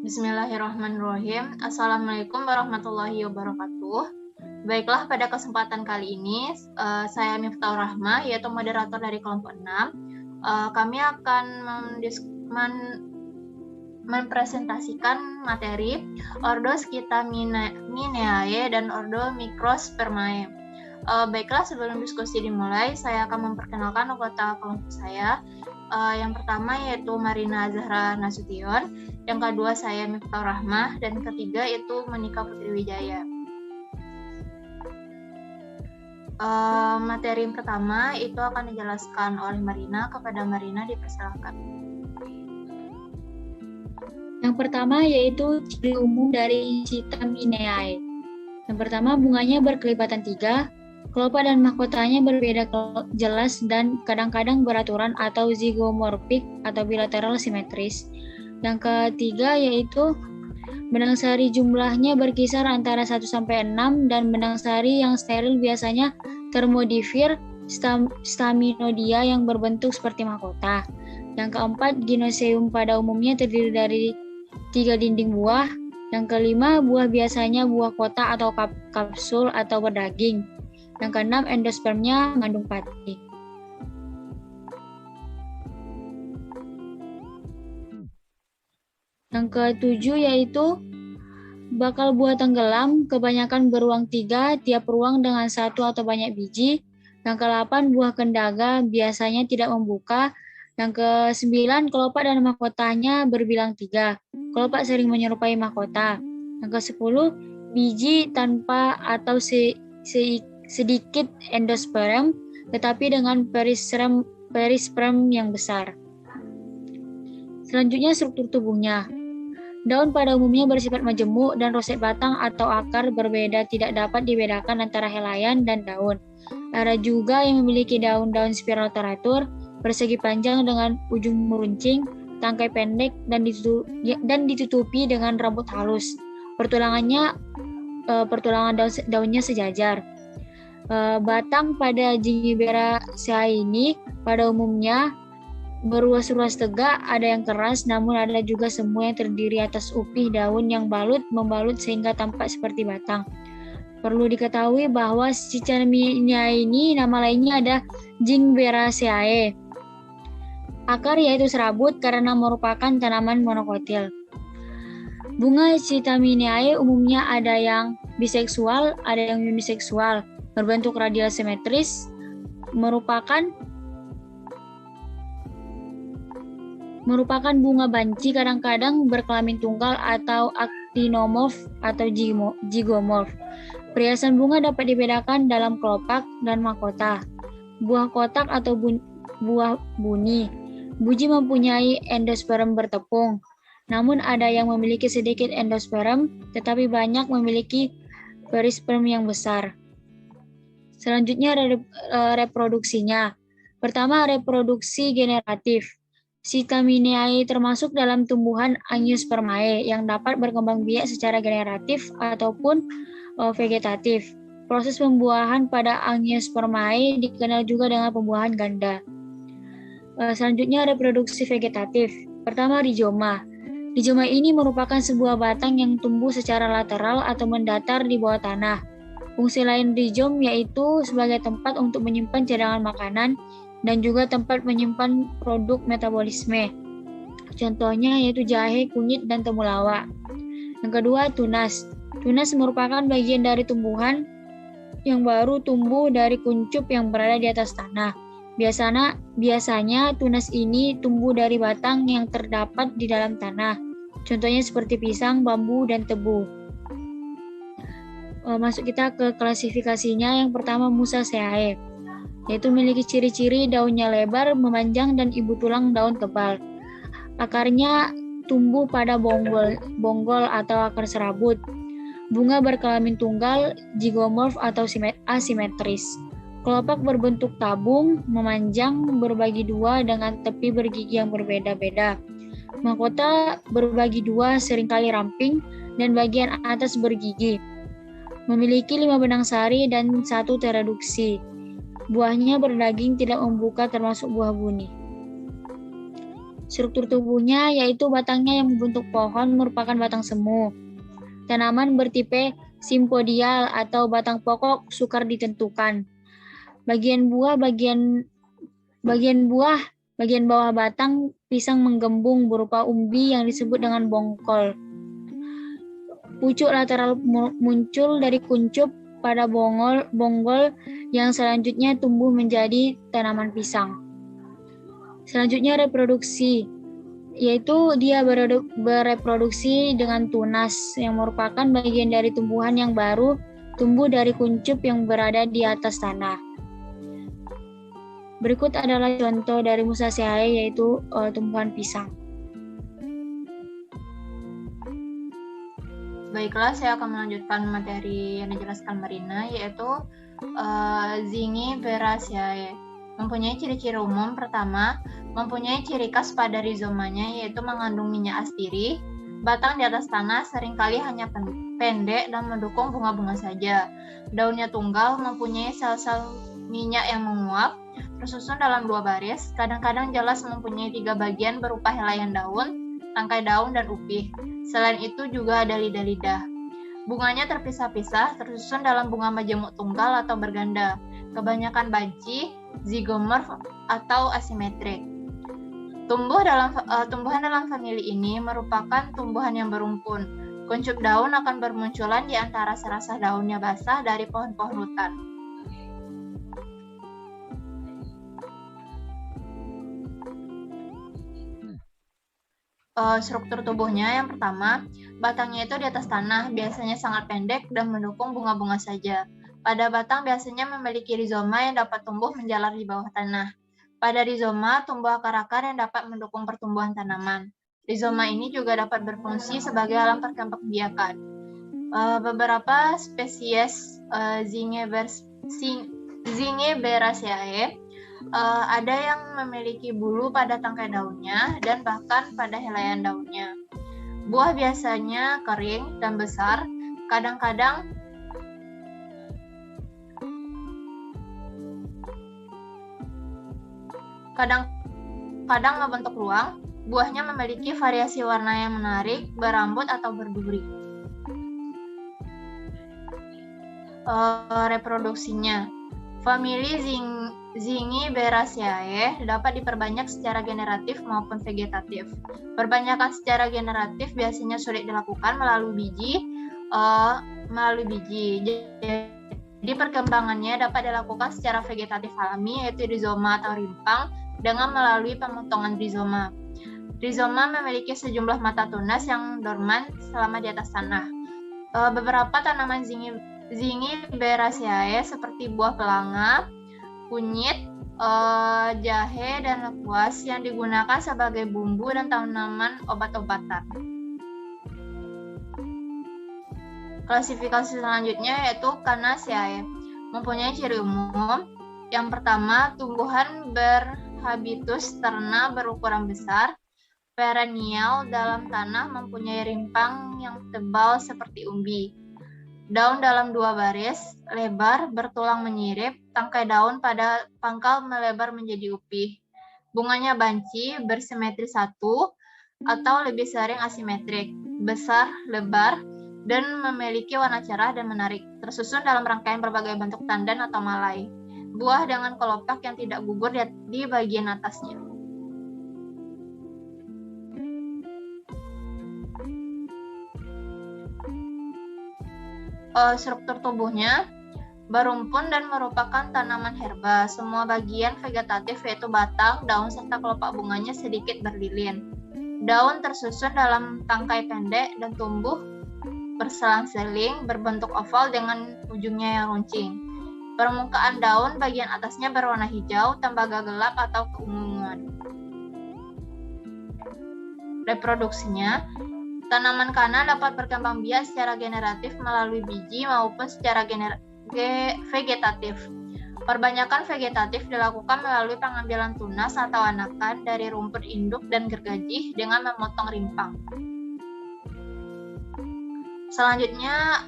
Bismillahirrahmanirrahim. Assalamualaikum warahmatullahi wabarakatuh. Baiklah, pada kesempatan kali ini saya Miftahur Rahma, yaitu moderator dari kelompok 6. Kami akan mempresentasikan materi Ordo Scythaminae dan Ordo Microspermae. Baiklah, sebelum diskusi dimulai, saya akan memperkenalkan anggota kelompok saya. Yang pertama yaitu Marina Zahra Nasution, yang kedua saya Miftahur Rahmah, dan ketiga itu Monika Putri Wijaya. Materi yang pertama itu akan dijelaskan oleh Marina. Kepada Marina dipersilakan. Yang pertama yaitu ciri umum dari Scythaminae. Yang pertama, bunganya berkelipatan 3. Kelopak dan mahkotanya berbeda jelas dan kadang-kadang beraturan atau zygomorphic atau bilateral simetris. Yang ketiga yaitu benang sari jumlahnya berkisar antara 1-6 dan benang sari yang steril biasanya thermodivir staminodia yang berbentuk seperti mahkota. Yang keempat, ginoseum pada umumnya terdiri dari 3 dinding buah. Yang kelima, buah biasanya buah kotak atau kapsul atau berdaging. Yang keenam, endospermnya mengandung pati. Yang ketujuh yaitu bakal buah tenggelam, kebanyakan beruang 3, tiap ruang dengan 1 atau banyak biji. Yang ke-8, buah kendaga, biasanya tidak membuka. Yang ke-9, kelopak dan mahkotanya berbilang 3. Kelopak sering menyerupai mahkota. Yang ke-10, biji tanpa atau sedikit endosperm, tetapi dengan perisperm yang besar. Selanjutnya, struktur tubuhnya. Daun pada umumnya bersifat majemuk dan roset batang atau akar berbeda tidak dapat dibedakan antara helaian dan daun. Ada juga yang memiliki daun-daun spiral teratur, persegi panjang dengan ujung meruncing, tangkai pendek dan ditutupi dengan rambut halus. Pertulangan daunnya sejajar. Batang pada Zingiberaceae ini pada umumnya beruas-ruas tegak, ada yang keras, namun ada juga semua yang terdiri atas upih daun yang membalut sehingga tampak seperti batang. Perlu diketahui bahwa Scythaminae ini nama lainnya ada Zingiberaceae. Akar yaitu serabut karena merupakan tanaman monokotil. Bunga Scythaminae umumnya ada yang biseksual, ada yang uniseksual, berbentuk radial simetris, merupakan bunga banci, kadang-kadang berkelamin tunggal atau actinomorph atau zygomorph. Perhiasan bunga dapat dibedakan dalam kelopak dan mahkota. Buah kotak atau buah buni. Buji mempunyai endosperm bertepung. Namun ada yang memiliki sedikit endosperm, tetapi banyak memiliki perisperm yang besar. Selanjutnya reproduksinya. Pertama, reproduksi generatif. Scythaminae termasuk dalam tumbuhan Angiospermae yang dapat berkembang biak secara generatif ataupun vegetatif. Proses pembuahan pada Angiospermae dikenal juga dengan pembuahan ganda. Selanjutnya reproduksi vegetatif. Pertama, rizoma. Rizoma ini merupakan sebuah batang yang tumbuh secara lateral atau mendatar di bawah tanah. Fungsi lain rizom yaitu sebagai tempat untuk menyimpan cadangan makanan dan juga tempat menyimpan produk metabolisme. Contohnya yaitu jahe, kunyit, dan temulawak. Yang kedua, tunas. Tunas merupakan bagian dari tumbuhan yang baru tumbuh dari kuncup yang berada di atas tanah. Biasanya tunas ini tumbuh dari batang yang terdapat di dalam tanah. Contohnya seperti pisang, bambu, dan tebu. Masuk kita ke klasifikasinya. Yang pertama, Musaceae, yaitu memiliki ciri-ciri daunnya lebar, memanjang, dan ibu tulang daun tebal. Akarnya tumbuh pada bonggol atau akar serabut. Bunga berkelamin tunggal, zygomorph atau asimetris. Kelopak berbentuk tabung, memanjang, berbagi 2 dengan tepi bergigi yang berbeda-beda. Mahkota berbagi 2, seringkali ramping, dan bagian atas bergigi. Memiliki 5 benang sari dan 1 tereduksi. Buahnya berdaging, tidak membuka, termasuk buah buni. Struktur tubuhnya yaitu batangnya yang membentuk pohon merupakan batang semu. Tanaman bertipe simpodial atau batang pokok sukar ditentukan. Bagian bawah batang pisang menggembung berupa umbi yang disebut dengan bongkol. Pucuk lateral muncul dari kuncup pada bonggol yang selanjutnya tumbuh menjadi tanaman pisang. Selanjutnya reproduksi, yaitu dia bereproduksi dengan tunas yang merupakan bagian dari tumbuhan yang baru tumbuh dari kuncup yang berada di atas tanah. Berikut adalah contoh dari Musaceae yaitu tumbuhan pisang. Baiklah, saya akan melanjutkan materi yang dijelaskan Marina, yaitu Zingiberaceae. Mempunyai ciri-ciri umum. Pertama, mempunyai ciri khas pada rizomanya, yaitu mengandung minyak astiri. Batang di atas tanah seringkali hanya pendek dan mendukung bunga-bunga saja. Daunnya tunggal, mempunyai sel-sel minyak yang menguap, tersusun dalam 2 baris. Kadang-kadang jelas mempunyai 3 bagian berupa helaian daun, tangkai daun, dan upih. Selain itu juga ada lidah-lidah. Bunganya terpisah-pisah, tersusun dalam bunga majemuk tunggal atau berganda. Kebanyakan banci, zigomorf atau asimetrik. Tumbuhan dalam famili ini merupakan tumbuhan yang berumpun. Kuncup daun akan bermunculan di antara serasah daunnya basah dari pohon-pohon hutan. Struktur tubuhnya yang pertama, batangnya itu di atas tanah, biasanya sangat pendek dan mendukung bunga-bunga saja. Pada batang biasanya memiliki rizoma yang dapat tumbuh menjalar di bawah tanah. Pada rizoma tumbuh akar-akar yang dapat mendukung pertumbuhan tanaman. Rizoma ini juga dapat berfungsi sebagai alam perkembangbiakan. Beberapa spesies Zingiberaceae ada yang memiliki bulu pada tangkai daunnya dan bahkan pada helaian daunnya. Buah biasanya kering dan besar, kadang-kadang membentuk ruang. Buahnya memiliki variasi warna yang menarik, berambut atau berduri. Reproduksinya, famili Zingiberaceae dapat diperbanyak secara generatif maupun vegetatif. Perbanyakan secara generatif biasanya sulit dilakukan melalui biji. Jadi perkembangannya dapat dilakukan secara vegetatif alami, yaitu rizoma atau rimpang, dengan melalui pemotongan rizoma. Rizoma memiliki sejumlah mata tunas yang dorman selama di atas tanah. Beberapa tanaman Zingiberaceae seperti buah pelanga, kunyit, jahe, dan lengkuas yang digunakan sebagai bumbu dan tanaman obat-obatan. Klasifikasi selanjutnya yaitu Canaceae. Mempunyai ciri umum. Yang pertama, tumbuhan berhabitus terna berukuran besar, perennial dalam tanah, mempunyai rimpang yang tebal seperti umbi. Daun dalam 2 baris, lebar, bertulang menyirip, tangkai daun pada pangkal melebar menjadi upih. Bunganya banci, bersimetri 1, atau lebih sering asimetrik, besar, lebar, dan memiliki warna cerah dan menarik, tersusun dalam rangkaian berbagai bentuk tandan atau malai. Buah dengan kelopak yang tidak gugur di bagian atasnya. Struktur tubuhnya berumpun dan merupakan tanaman herba. Semua bagian vegetatif yaitu batang, daun, serta kelopak bunganya sedikit berlilin. Daun tersusun dalam tangkai pendek dan tumbuh berselang-seling, berbentuk oval dengan ujungnya yang runcing. Permukaan daun bagian atasnya berwarna hijau, tembaga gelap atau keunguan. Reproduksinya, tanaman kana dapat berkembang biak secara generatif melalui biji maupun secara vegetatif. Perbanyakan vegetatif dilakukan melalui pengambilan tunas atau anakan dari rumput induk dan gergaji dengan memotong rimpang. Selanjutnya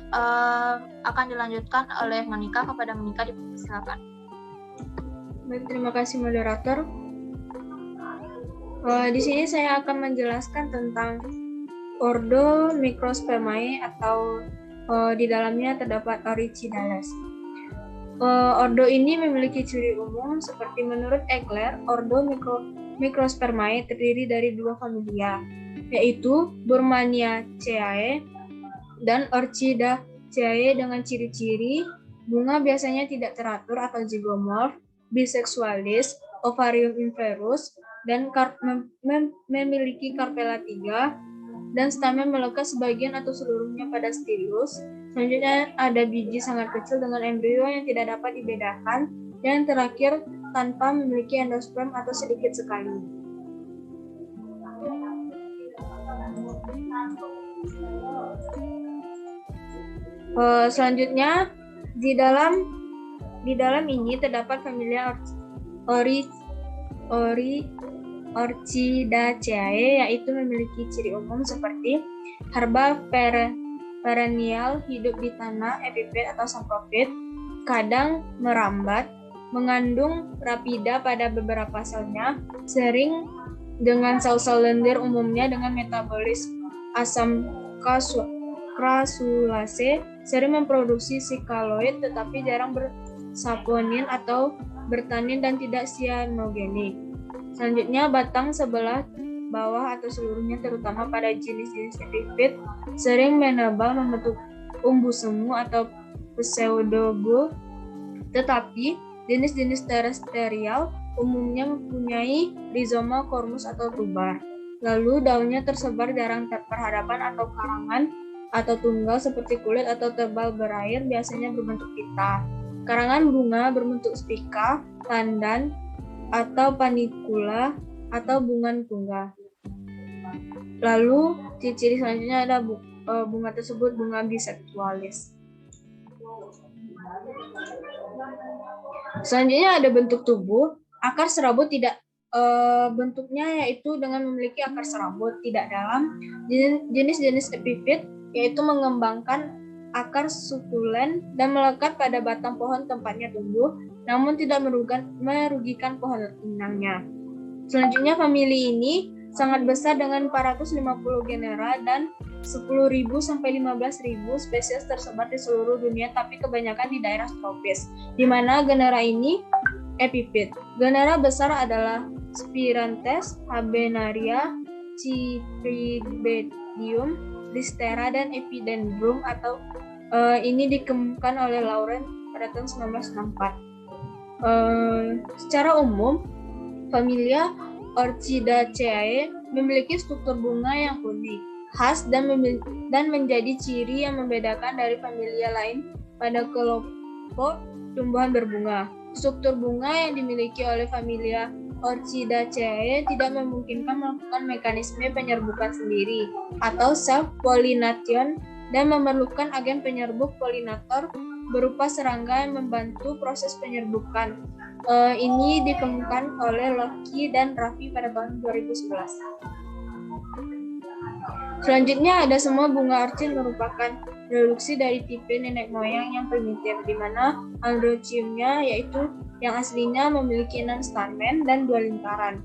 akan dilanjutkan oleh Monica. Kepada Monica dipersilakan. Baik, terima kasih moderator. Di sini saya akan menjelaskan tentang ordo Microspermae atau di dalamnya terdapat Oricidales. Ordo ini memiliki ciri umum seperti menurut Egler, ordo Microspermae terdiri dari dua familia, yaitu Burmaniaceae dan Orchidaceae dengan ciri-ciri bunga biasanya tidak teratur atau zygomorph, biseksualis, ovarium inverus, dan memiliki karpela 3, dan stamen melekat sebagian atau seluruhnya pada stilius. Selanjutnya ada biji sangat kecil dengan embrio yang tidak dapat dibedakan, dan yang terakhir tanpa memiliki endosperm atau sedikit sekali. Selanjutnya di dalam ini terdapat familia Orchidaceae, yaitu memiliki ciri umum seperti herba perennial, hidup di tanah, epifit atau saprofit, kadang merambat, mengandung rapida pada beberapa selnya, sering dengan sel-sel lendir umumnya dengan metabolis asam krasulase, sering memproduksi sikaloid tetapi jarang bersaponin atau bertanin dan tidak cyanogenik. Selanjutnya, batang sebelah bawah atau seluruhnya terutama pada jenis-jenis epifit sering menebal membentuk umbu semu atau pseudobulb, tetapi jenis-jenis terestrial umumnya mempunyai rizoma, kormus atau tubar. Lalu daunnya tersebar jarang berhadapan atau karangan atau tunggal seperti kulit atau tebal berair, biasanya berbentuk pita. Karangan bunga berbentuk spika, pandan, atau panicula atau bunga tunggal. Lalu ciri selanjutnya ada bunga tersebut bunga biseksualis. Selanjutnya ada bentuk tubuh. Akar serabut tidak bentuknya yaitu dengan memiliki akar serabut tidak dalam. Jenis-jenis epifit yaitu mengembangkan akar sukulen dan melekat pada batang pohon tempatnya tumbuh, namun tidak merugikan pohon inangnya. Selanjutnya famili ini sangat besar dengan 450 genera dan 10.000 sampai 15.000 spesies tersebar di seluruh dunia, tapi kebanyakan di daerah tropis, di mana genera ini epifit. Genera besar adalah Spiranthes, Habenaria, Cypripedium, Listera, dan Epidendrum atau ini dikemukakan oleh Laurent pada tahun 1964. Secara umum, familia Orchidaceae memiliki struktur bunga yang unik, khas dan menjadi ciri yang membedakan dari familia lain pada kelompok tumbuhan berbunga. Struktur bunga yang dimiliki oleh familia Orchidaceae tidak memungkinkan melakukan mekanisme penyerbukan sendiri atau self-pollination dan memerlukan agen penyerbuk polinator berupa serangga yang membantu proses penyerbukan. Ini dikemukakan oleh Locke dan Raffi pada tahun 2011. Selanjutnya ada semua bunga orchid merupakan reduksi dari tipe nenek moyang yang primitif, di mana Androeciumnya yaitu yang aslinya memiliki 6 stamen dan 2 lingkaran.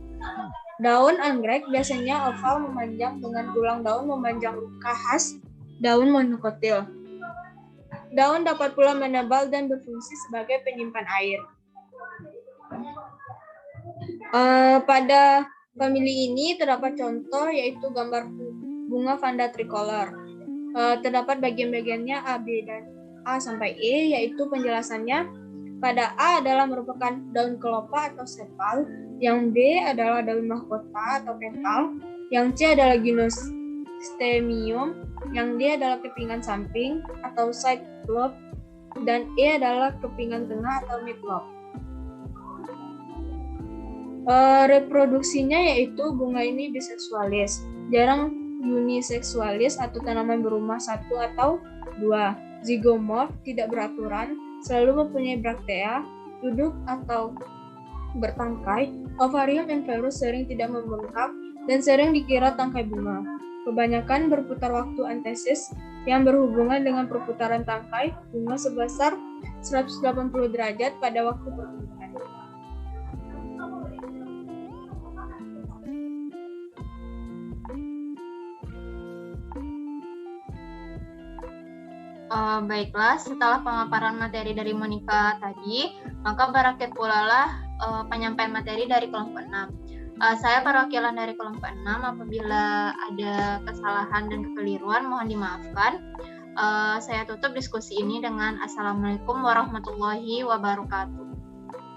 Daun anggrek biasanya oval memanjang dengan tulang daun memanjang khas daun monokotil. Daun dapat pula menebal dan berfungsi sebagai penyimpan air. Pada famili ini terdapat contoh yaitu gambar bunga Vanda tricolor. Terdapat bagian-bagiannya A, B, dan A sampai E, yaitu penjelasannya pada A adalah merupakan daun kelopa atau sepal, yang B adalah daun mahkota atau petal, yang C adalah gymnostemum, yang D adalah kepingan samping atau side lobe, dan E adalah kepingan tengah atau mid lobe. Reproduksinya yaitu bunga ini biseksualis, jarang uniseksualis atau tanaman berumah satu atau dua, zygomorph, tidak beraturan, selalu mempunyai braktea, duduk atau bertangkai, ovarium inverus sering tidak membengkak, dan sering dikira tangkai bunga. Kebanyakan berputar waktu antesis yang berhubungan dengan perputaran tangkai bunga sebesar 180 derajat pada waktu pertumbuhan. Baiklah, setelah pemaparan materi dari Monica tadi, maka berakhir pula lah penyampaian materi dari kelompok 6. Saya perwakilan dari kelompok 6, apabila ada kesalahan dan kekeliruan mohon dimaafkan. Saya tutup diskusi ini dengan Assalamualaikum warahmatullahi wabarakatuh.